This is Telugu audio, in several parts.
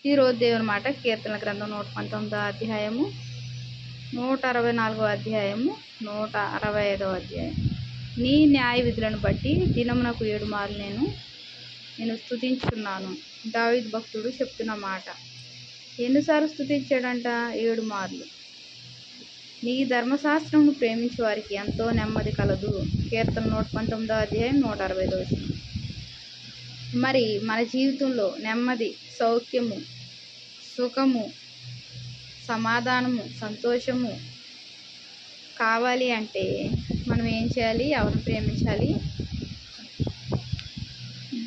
ఈరోజు దేవుని మాట కీర్తన గ్రంథం 119 అధ్యాయము, 164 అధ్యాయము, 165 అధ్యాయం. నీ న్యాయ విధులను బట్టి దినమునకు 7 మార్లు నేను స్తుతించున్నాను. దావీదు భక్తుడు చెప్తున్న మాట. ఎన్నిసార్లు స్తుతించాడంట? 7 మార్లు. నీ ధర్మశాస్త్రమును ప్రేమించే వారికి ఎంతో నెమ్మది కలదు. కీర్తన 119 అధ్యాయం 165 వచనం. మరి మన జీవితంలో నెమ్మది, సౌఖ్యము, సుఖము, సమాధానము, సంతోషము కావాలి అంటే మనం ఏం చేయాలి? ఎవరిని ప్రేమించాలి?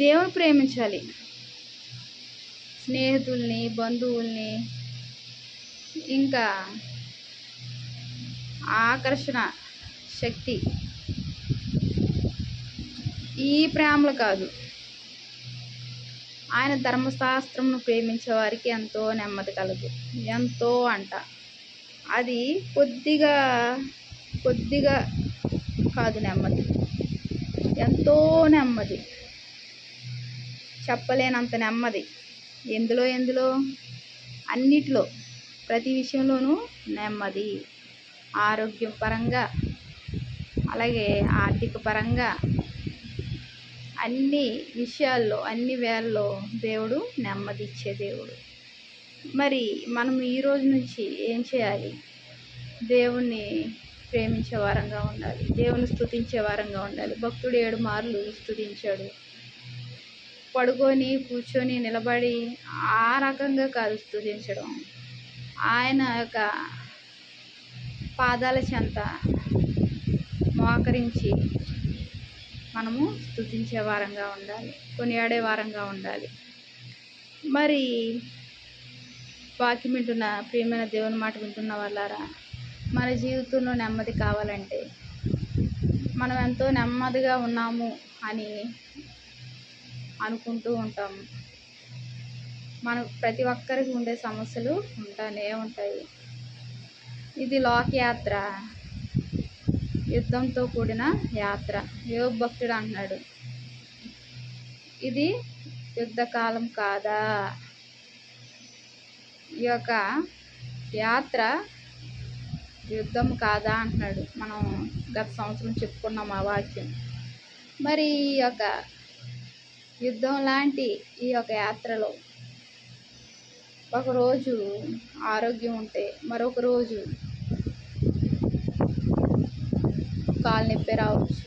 దేవుని ప్రేమించాలి. స్నేహితుల్ని, బంధువుల్ని, ఇంకా ఆకర్షణ శక్తి, ఈ ప్రేమలు కాదు. ఆయన ధర్మశాస్త్రమును ప్రేమించే వారికి ఎంతో నెమ్మది కలదు. ఎంతో అంట. అది కొద్దిగా కాదు నెమ్మది, ఎంతో నెమ్మది, చెప్పలేనంత నెమ్మది. ఎందులో అన్నిట్లో, ప్రతి విషయంలోనూ నెమ్మది. ఆరోగ్యం పరంగా, అలాగే ఆర్థిక పరంగా, అన్ని విషయాల్లో, అన్ని వేళల్లో దేవుడు నెమ్మది ఇచ్చే దేవుడు. మరి మనం ఈ రోజు నుంచి ఏం చేయాలి? దేవుణ్ణి ప్రేమించే వారంగా ఉండాలి. దేవుని స్తుతించే వారంగా ఉండాలి. భక్తుడు 7 మార్లు స్తుతించాడు. పడుకొని, కూర్చొని, నిలబడి ఆ రకంగా కాదు స్తుతించడం. ఆయన యొక్క పాదాల చెంత మోకరించి మనము స్తుతించే వారంగా ఉండాలి. కొనియాడే వారంగా ఉండాలి. మరి వాక్యం వింటున్న ప్రియమైన దేవుని మాట వింటున్న వాళ్ళారా, మన జీవితంలో నెమ్మది కావాలంటే, మనం ఎంతో నెమ్మదిగా ఉన్నాము అని అనుకుంటూ ఉంటాము. మన ప్రతి ఒక్కరికి ఉండే సమస్యలు ఉంటానే ఉంటాయి. ఇది లోకయాత్ర, యుద్ధంతో కూడిన యాత్ర. యోబు భక్తుడు అంటున్నాడు, ఇది యుద్ధకాలం కాదా? ఈ యొక్క యాత్ర యుద్ధం కాదా అంటున్నాడు. మనం గత సంవత్సరం చెప్పుకున్నాం ఆ వాక్యం. మరి ఈ యొక్క యుద్ధం లాంటి ఈ యొక్క యాత్రలో ఒకరోజు ఆరోగ్యం ఉంటే, మరొక రోజు కాలు నొప్పి రావచ్చు,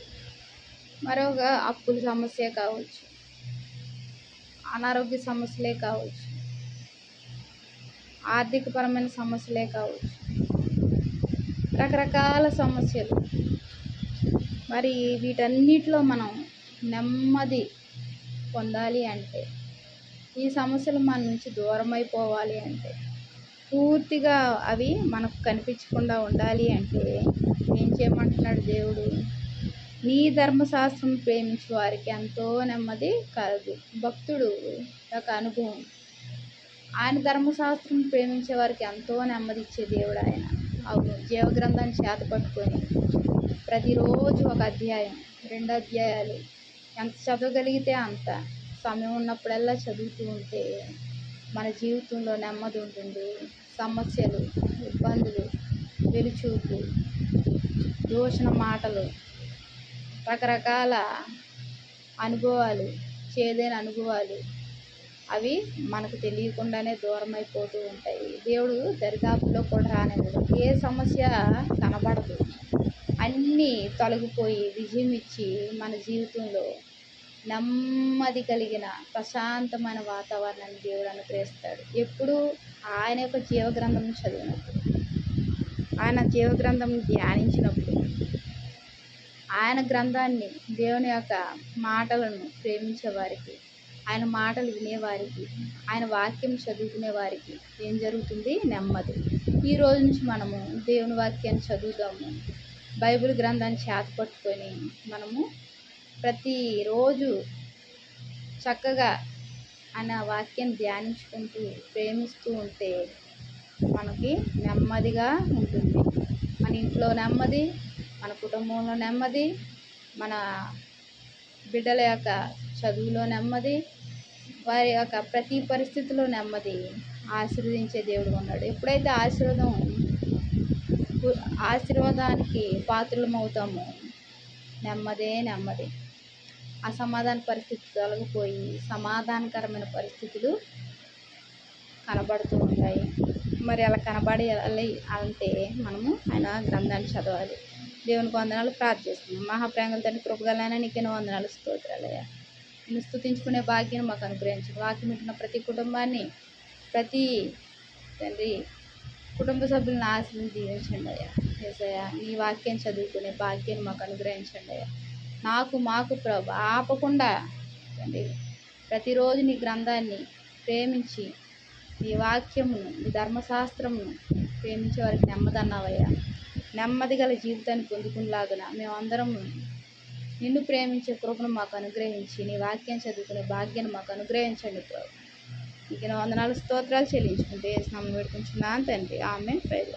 మరొక అప్పుల సమస్య కావచ్చు, అనారోగ్య సమస్యలే కావచ్చు, ఆర్థికపరమైన సమస్యలే కావచ్చు, రకరకాల సమస్యలు. మరి వీటన్నిటిలో మనం నెమ్మది పొందాలి అంటే, ఈ సమస్యలు మన నుంచి దూరం అయిపోవాలి అంటే, పూర్తిగా అవి మనకు కనిపించకుండా ఉండాలి అంటే ఏం చేయమంటున్నాడు దేవుడు? నీ ధర్మశాస్త్రం ప్రేమించే వారికి ఎంతో నెమ్మది కలదు. భక్తుడు యొక్క అనుభవం. ఆయన ధర్మశాస్త్రం ప్రేమించే వారికి ఎంతో నెమ్మది ఇచ్చే దేవుడు ఆయన. అవును, జీవగ్రంథాన్ని చేత పట్టుకొని ప్రతిరోజు ఒక అధ్యాయం, 2 అధ్యాయాలు ఎంత చదవగలిగితే అంత, సమయం ఉన్నప్పుడల్లా చదువుతూ ఉంటే మన జీవితంలో నెమ్మది ఉంటుంది. సమస్యలు, ఇబ్బందులు, వెలుచూపు, దూషణ మాటలు, రకరకాల అనుభవాలు, చేదైన అనుభవాలు, అవి మనకు తెలియకుండానే దూరం అయిపోతూ ఉంటాయి. దేవుడు దరిదాపుల్లో కూడా రానివ్వడు. ఏ సమస్య కనబడదు. అన్నీ తొలగిపోయి విజయం ఇచ్చి మన జీవితంలో నెమ్మది కలిగిన ప్రశాంతమైన వాతావరణాన్ని దేవుడు అనుగ్రహిస్తాడు. ఎప్పుడు? ఆయన యొక్క జీవగ్రంథం చదివినప్పుడు, ఆయన జీవగ్రంథం ధ్యానించినప్పుడు, ఆయన గ్రంథాన్ని, దేవుని యొక్క మాటలను ప్రేమించే వారికి, ఆయన మాటలు వినేవారికి, ఆయన వాక్యం చదువుకునే వారికి ఏం జరుగుతుంది? నెమ్మది. ఈ రోజు నుంచి మనము దేవుని వాక్యాన్ని చదువుదాము. బైబిల్ గ్రంథాన్ని చేత పట్టుకొని మనము ప్రతిరోజు చక్కగా ఆయన వాక్యాన్ని ధ్యానించుకుంటూ ప్రేమిస్తూ ఉంటే మనకి నెమ్మదిగా ఉంటుంది. మన ఇంట్లో నెమ్మది, మన కుటుంబంలో నెమ్మది, మన బిడ్డల యొక్క చదువులో నెమ్మది, వారి యొక్క ప్రతి పరిస్థితిలో నెమ్మది ఆశీర్వదించే దేవుడు ఉన్నాడు. ఎప్పుడైతే ఆశీర్వాదానికి పాత్రలమవుతామో నెమ్మది అసమాధాన పరిస్థితి తొలగిపోయి సమాధానకరమైన పరిస్థితులు కనబడుతూ ఉంటాయి. మరి అలా కనబడాలి అంటే మనము ఆయన గ్రంథాన్ని చదవాలి. దేవునికి వందనాలు, ప్రార్థిస్తున్నాం. మహాప్రేమల తండ్రి, కృపగలైనా నీకే వందనాలు, స్తోత్రాలయ్యా. నేను స్తుతించుకునే భాగ్యం మాకు అనుగ్రహించండి. వాక్యం వింటున్న ప్రతి కుటుంబాన్ని, ప్రతి తండ్రి కుటుంబ సభ్యులను ఆశీర్వదించి దీవించండి అయ్యా. యేసయ్యా, నీ వాక్యం చదువుకునే భాగ్యాన్ని మాకు అనుగ్రహించండి అయ్యా. మాకు ప్రభు ఆపకుండా తండ్రి ప్రతిరోజు నీ గ్రంథాన్ని ప్రేమించి, నీ వాక్యమును, నీ ధర్మశాస్త్రమును ప్రేమించే వారికి నెమ్మదన్నావయ్యా. నెమ్మది గల జీవితాన్ని పొందుకునేలాగా మేమందరం నిన్ను ప్రేమించే కృపను మాకు అనుగ్రహించి, నీ వాక్యం చదువుకునే భాగ్యాన్ని మాకు అనుగ్రహించండి ప్రభు. నీకు వందనాలు, స్తోత్రాలు చెల్లించుకుంటే యేసు నామములో వేడుకుంటున్నాను తండ్రి. ఆమేన్. ప్రైజ్.